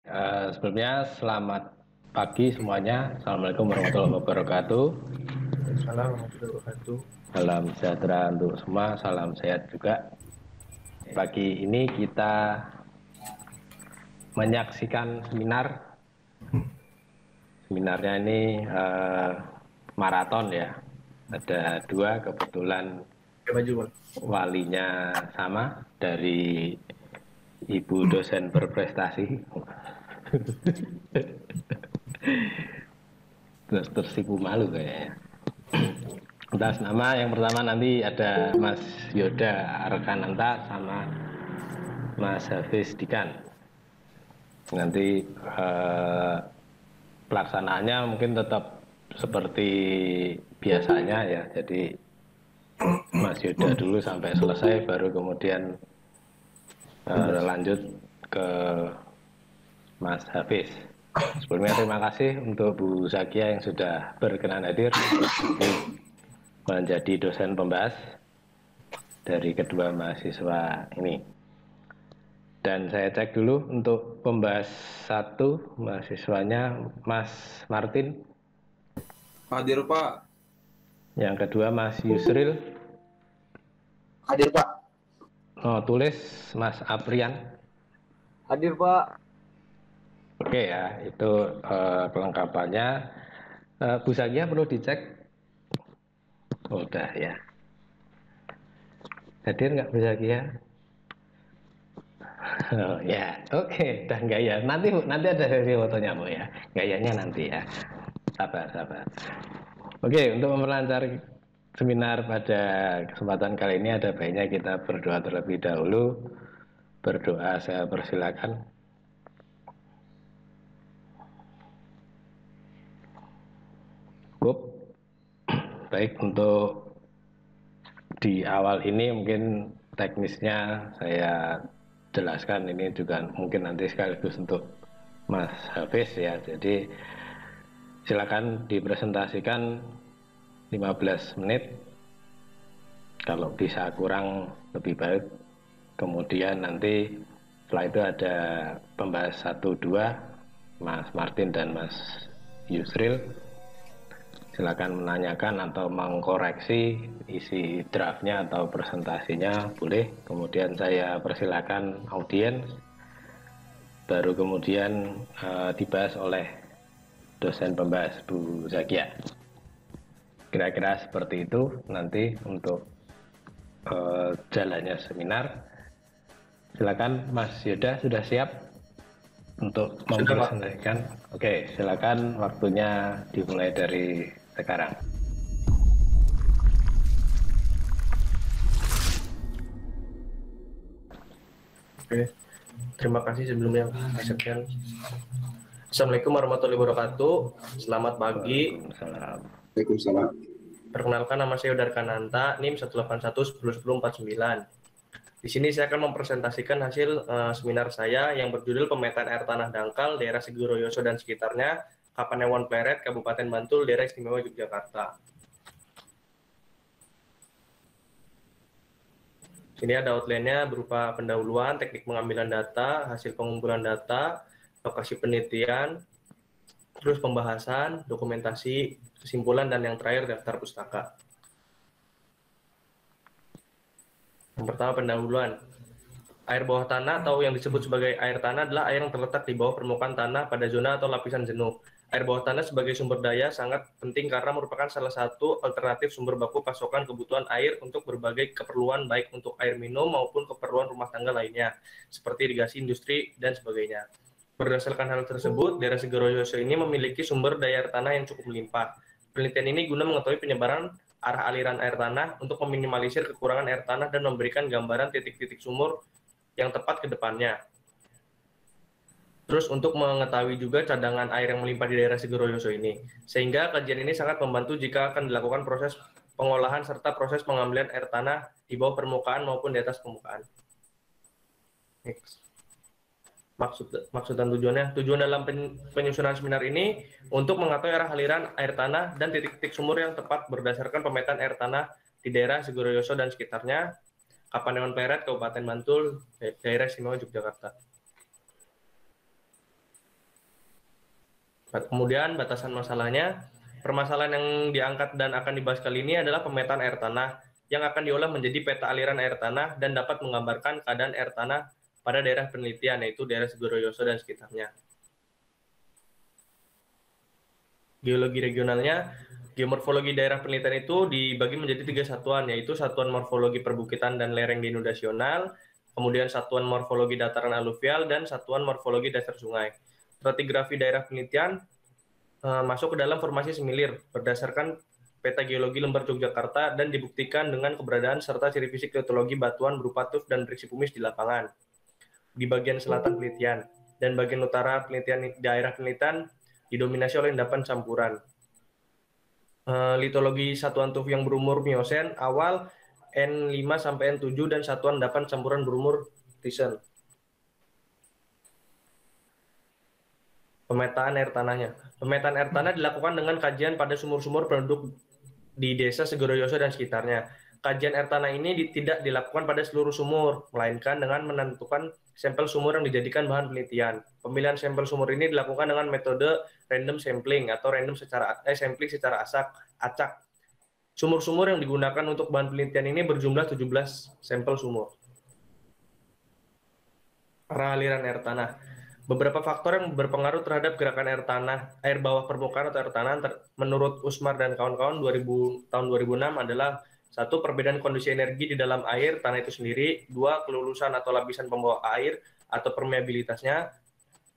Sebelumnya selamat pagi semuanya. Assalamualaikum warahmatullahi wabarakatuh. Assalamualaikum warahmatullahi wabarakatuh. Salam sejahtera untuk semua, salam sehat juga. Pagi ini kita menyaksikan seminar. Seminarnya ini maraton ya. Ada dua, kebetulan Pakai baju, Bang. walinya sama dari ibu dosen berprestasi. Terus tersipu malu kayaknya. Atas nama yang pertama nanti ada Mas Yoda Arkananta sama Mas Hafiz Dikan. Nanti pelaksanaannya mungkin tetap seperti biasanya ya. Jadi Mas Yoda dulu sampai selesai, baru kemudian lanjut ke Mas Hafiz. Sebelumnya terima kasih untuk Bu Zakia yang sudah berkenan hadir menjadi dosen pembahas dari kedua mahasiswa ini. Dan saya cek dulu untuk pembahas satu mahasiswanya Mas Martin, Hadir Pak. yang kedua Mas Yusril, Hadir Pak. tulis Mas Aprian. Hadir Pak. Oke ya, itu kelengkapannya. Bu Zakia perlu dicek. Oh, udah ya. Hadir nggak Bu Zakia? Oh ya, oke, dah nggak ya. Nanti ada sesi fotonya Bu ya. Gayanya nanti ya. Sabar, sabar. Oke, untuk memperlancar seminar pada kesempatan kali ini ada baiknya kita berdoa terlebih dahulu. Berdoa saya persilakan. Cukup. Baik, untuk di awal ini mungkin teknisnya saya jelaskan, ini juga mungkin nanti sekaligus untuk Mas Hafiz ya. Jadi silakan dipresentasikan 15 menit. Kalau bisa kurang lebih baik. Kemudian nanti setelah itu ada pembahas 1-2 Mas Martin dan Mas Yusril. Silakan menanyakan atau mengkoreksi isi draftnya atau presentasinya boleh. Kemudian saya persilakan audiens, baru kemudian dibahas oleh dosen pembahas Bu Zakia. Kira-kira seperti itu nanti untuk jalannya seminar. Silakan Mas Yoda, sudah siap untuk mempresentasikan? Oke, silakan, waktunya dimulai dari sekarang. Oke. Terima kasih sebelumnya, Mas Septian. Assalamualaikum warahmatullahi wabarakatuh. Selamat pagi. Waalaikumsalam. Waalaikumsalam. Perkenalkan, nama saya Yoda Arkananta, NIM 181101049. Di sini saya akan mempresentasikan hasil seminar saya yang berjudul Pemetaan Air Tanah Dangkal, Daerah Segoroyoso dan sekitarnya, Kapanewon Pleret, Kabupaten Bantul, Daerah Istimewa Yogyakarta. Sini ada outline-nya berupa pendahuluan, teknik pengambilan data, hasil pengumpulan data, lokasi penelitian, terus pembahasan, dokumentasi, kesimpulan, dan yang terakhir daftar pustaka. Yang pertama, pendahuluan. Air bawah tanah atau yang disebut sebagai air tanah adalah air yang terletak di bawah permukaan tanah pada zona atau lapisan jenuh. Air bawah tanah sebagai sumber daya sangat penting karena merupakan salah satu alternatif sumber baku pasokan kebutuhan air untuk berbagai keperluan baik untuk air minum maupun keperluan rumah tangga lainnya, seperti irigasi industri dan sebagainya. Berdasarkan hal tersebut, daerah Segoroyoso ini memiliki sumber daya air tanah yang cukup melimpah. Penelitian ini guna mengetahui penyebaran arah aliran air tanah untuk meminimalisir kekurangan air tanah dan memberikan gambaran titik-titik sumur yang tepat ke depannya. Terus untuk mengetahui juga cadangan air yang melimpah di daerah Segoroyoso ini. Sehingga kajian ini sangat membantu jika akan dilakukan proses pengolahan serta proses pengambilan air tanah di bawah permukaan maupun di atas permukaan. Next. Maksud dan tujuannya. Tujuan dalam penyusunan seminar ini untuk mengetahui arah aliran air tanah dan titik-titik sumur yang tepat berdasarkan pemetaan air tanah di daerah Segoroyoso dan sekitarnya, Kapanewon Pleret, Kabupaten Bantul, Daerah Istimewa Yogyakarta. Kemudian batasan masalahnya, permasalahan yang diangkat dan akan dibahas kali ini adalah pemetaan air tanah yang akan diolah menjadi peta aliran air tanah dan dapat menggambarkan keadaan air tanah pada daerah penelitian, yaitu daerah Segoroyoso dan sekitarnya. Geologi regionalnya, geomorfologi daerah penelitian itu dibagi menjadi 3 satuan, yaitu Satuan Morfologi Perbukitan dan Lereng Geodasional, kemudian Satuan Morfologi Dataran Aluvial, dan Satuan Morfologi Dasar Sungai. Stratigrafi daerah penelitian masuk ke dalam formasi semilir berdasarkan peta geologi Lembar Yogyakarta dan dibuktikan dengan keberadaan serta ciri fisik geologi batuan berupa tuf dan briksi pumice di lapangan. Di bagian selatan penelitian dan bagian utara penelitian daerah penelitian didominasi oleh endapan campuran. Litologi satuan tuf yang berumur Miosen awal N5 sampai N7 dan satuan endapan campuran berumur Tisen. Pemetaan air tanahnya. Pemetaan air tanah dilakukan dengan kajian pada sumur-sumur penduduk di desa Segoroyoso dan sekitarnya. Kajian air tanah ini tidak dilakukan pada seluruh sumur, melainkan dengan menentukan sampel sumur yang dijadikan bahan penelitian. Pemilihan sampel sumur ini dilakukan dengan metode random sampling atau sampling secara acak. Sumur-sumur yang digunakan untuk bahan penelitian ini berjumlah 17 sampel sumur. Arah aliran air tanah. Beberapa faktor yang berpengaruh terhadap gerakan air tanah, air bawah permukaan atau air tanah menurut Usmar dan kawan-kawan tahun 2006 adalah 1. Perbedaan kondisi energi di dalam air tanah itu sendiri, 2. Kelulusan atau lapisan pembawa air atau permeabilitasnya,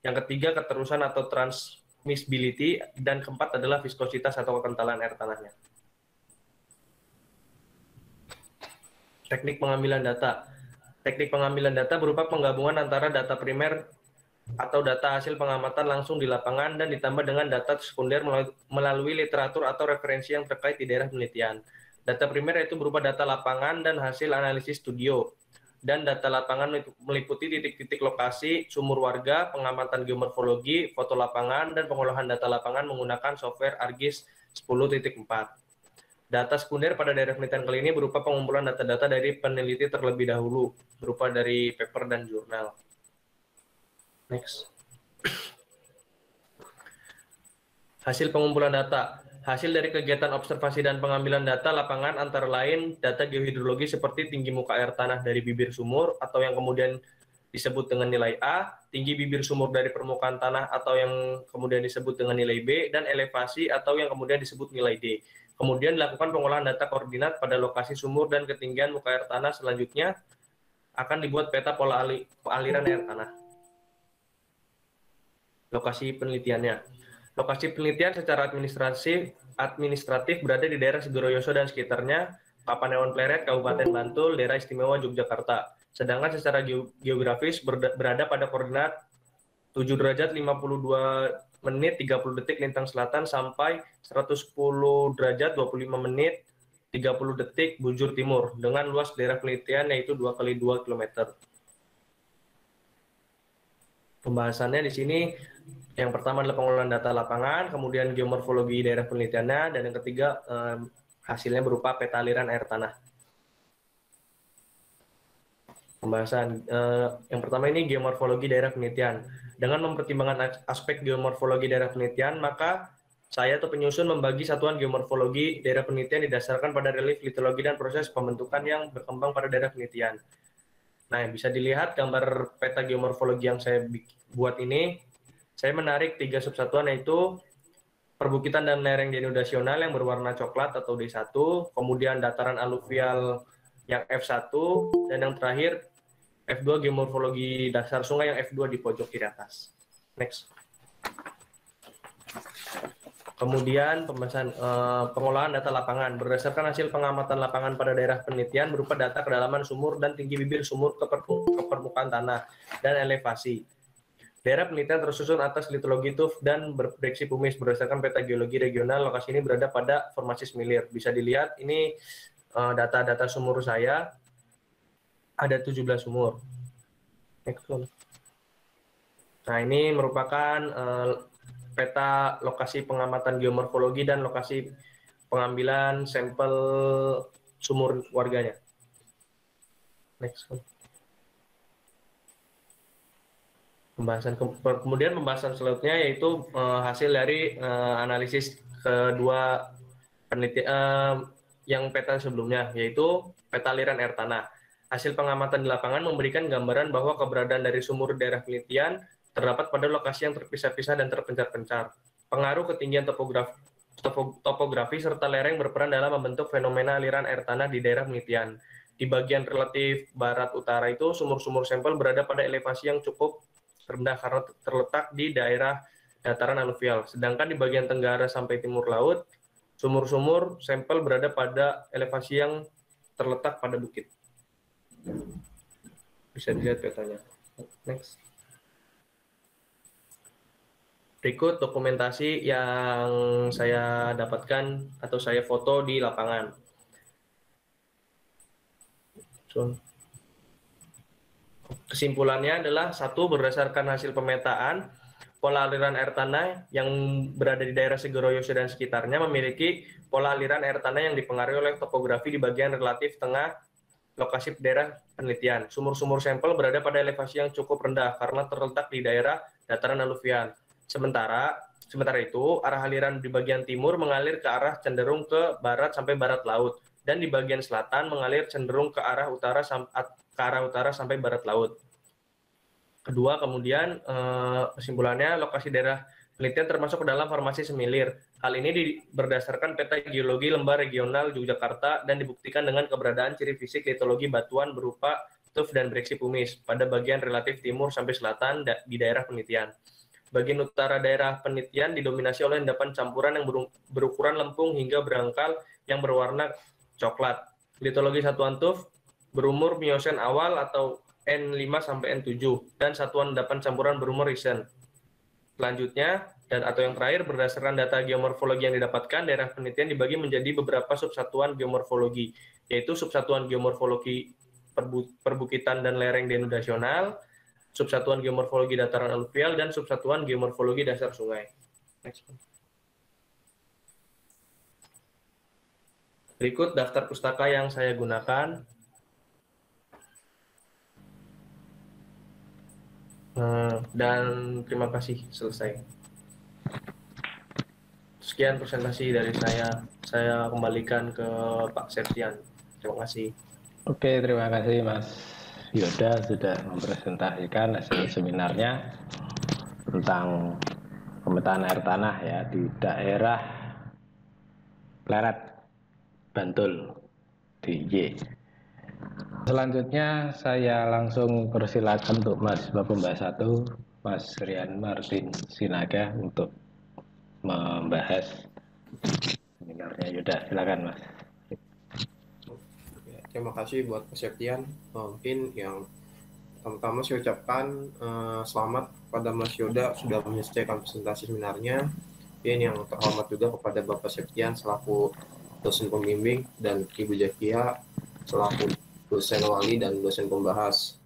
yang ketiga keterusan atau transmissibility, dan keempat adalah viskositas atau kekentalan air tanahnya. Teknik pengambilan data. Teknik pengambilan data berupa penggabungan antara data primer atau data hasil pengamatan langsung di lapangan dan ditambah dengan data sekunder melalui literatur atau referensi yang terkait di daerah penelitian. Data primer yaitu berupa data lapangan dan hasil analisis studio. Dan data lapangan meliputi titik-titik lokasi, sumur warga, pengamatan geomorfologi, foto lapangan, dan pengolahan data lapangan menggunakan software ArcGIS 10.4. Data sekunder pada daerah penelitian kali ini berupa pengumpulan data-data dari peneliti terlebih dahulu, berupa dari paper dan jurnal. Next. Hasil pengumpulan data. Hasil dari kegiatan observasi dan pengambilan data lapangan antara lain data geohidrologi seperti tinggi muka air tanah dari bibir sumur atau yang kemudian disebut dengan nilai A, tinggi bibir sumur dari permukaan tanah atau yang kemudian disebut dengan nilai B, dan elevasi atau yang kemudian disebut nilai D. Kemudian dilakukan pengolahan data koordinat pada lokasi sumur dan ketinggian muka air tanah. Selanjutnya akan dibuat peta pola aliran air tanah. Lokasi penelitiannya. Lokasi penelitian secara administratif berada di daerah Segoroyoso dan sekitarnya, Kapanewon Pleret, Kabupaten Bantul, Daerah Istimewa Yogyakarta. Sedangkan secara geografis berada pada koordinat 7 derajat 52 menit 30 detik lintang selatan sampai 110 derajat 25 menit 30 detik bujur timur dengan luas daerah penelitian yaitu 2 kali 2 km. Pembahasannya di sini yang pertama adalah pengolahan data lapangan, kemudian geomorfologi daerah penelitiannya, dan yang ketiga hasilnya berupa peta aliran air tanah. Pembahasan yang pertama ini geomorfologi daerah penelitian. Dengan mempertimbangkan aspek geomorfologi daerah penelitian, maka saya atau penyusun membagi satuan geomorfologi daerah penelitian didasarkan pada relief litologi dan proses pembentukan yang berkembang pada daerah penelitian. Nah, bisa dilihat gambar peta geomorfologi yang saya buat ini. Saya menarik 3 subsatuan yaitu perbukitan dan lereng geodasional yang berwarna coklat atau D1, kemudian dataran aluvial yang F1, dan yang terakhir F2 geomorfologi dasar sungai yang F2 di pojok kiri atas. Next. Kemudian pembahasan pengolahan data lapangan berdasarkan hasil pengamatan lapangan pada daerah penelitian berupa data kedalaman sumur dan tinggi bibir sumur ke permukaan tanah dan elevasi. Daerah penelitian tersusun atas litologi tuf dan briksi pumice berdasarkan peta geologi regional. Lokasi ini berada pada formasi semilir. Bisa dilihat ini data-data sumur saya ada 17 sumur. Next one. Nah, ini merupakan peta lokasi pengamatan geomorfologi dan lokasi pengambilan sampel sumur warganya. Next one. Kemudian pembahasan selanjutnya yaitu hasil dari analisis kedua penelitian yang peta sebelumnya, yaitu peta aliran air tanah. Hasil pengamatan di lapangan memberikan gambaran bahwa keberadaan dari sumur daerah penelitian terdapat pada lokasi yang terpisah-pisah dan terpencar-pencar. Pengaruh ketinggian topografi serta lereng berperan dalam membentuk fenomena aliran air tanah di daerah penelitian. Di bagian relatif barat utara itu, sumur-sumur sampel berada pada elevasi yang cukup rendah karena terletak di daerah dataran aluvial. Sedangkan di bagian tenggara sampai timur laut, sumur-sumur sampel berada pada elevasi yang terletak pada bukit. Bisa dilihat petanya. Next. Berikut dokumentasi yang saya dapatkan atau saya foto di lapangan. Kesimpulannya adalah satu, berdasarkan hasil pemetaan, pola aliran air tanah yang berada di daerah Segoroyoso dan sekitarnya memiliki pola aliran air tanah yang dipengaruhi oleh topografi di bagian relatif tengah lokasi daerah penelitian. Sumur-sumur sampel berada pada elevasi yang cukup rendah karena terletak di daerah dataran aluvial. Sementara itu, arah aliran di bagian timur mengalir ke arah cenderung ke barat sampai barat laut, dan di bagian selatan mengalir cenderung ke arah utara sampai barat laut. Kedua, kemudian kesimpulannya, lokasi daerah penelitian termasuk ke dalam formasi semilir. Hal ini berdasarkan peta geologi lembah regional Yogyakarta dan dibuktikan dengan keberadaan ciri fisik litologi batuan berupa tuf dan breksi pumice pada bagian relatif timur sampai selatan di daerah penelitian. Bagian utara daerah penelitian didominasi oleh endapan campuran yang berukuran lempung hingga berangkal yang berwarna coklat. Litologi satuan tuf berumur Miosen awal atau N5 sampai N7 dan satuan endapan campuran berumur Risen. Selanjutnya, atau yang terakhir, berdasarkan data geomorfologi yang didapatkan, daerah penelitian dibagi menjadi beberapa subsatuan geomorfologi, yaitu subsatuan geomorfologi perbukitan dan lereng denudasional, subsatuan geomorfologi dataran aluvial, dan subsatuan geomorfologi dasar sungai. Next. Berikut daftar pustaka yang saya gunakan. Dan terima kasih, selesai. Sekian presentasi dari saya kembalikan ke Pak Septian. Terima kasih. Oke, terima kasih Mas Yoda sudah mempresentasikan hasil seminarnya tentang pemetaan air tanah ya di daerah Pleret, Bantul di Y. Selanjutnya saya langsung persilakan untuk mahasiswa pembahas 1, Mas Rian Martin Sinaga untuk membahas seminarnya. Yaudah, silakan Mas. Terima kasih buat Pak Septian. Mungkin yang pertama-tama saya ucapkan selamat kepada Mas Yoda sudah menyelesaikan presentasi seminarnya. Dan yang terhormat juga kepada Bapak Septian selaku dosen pembimbing dan Ibu Jakia selaku dosen wali dan dosen pembahas.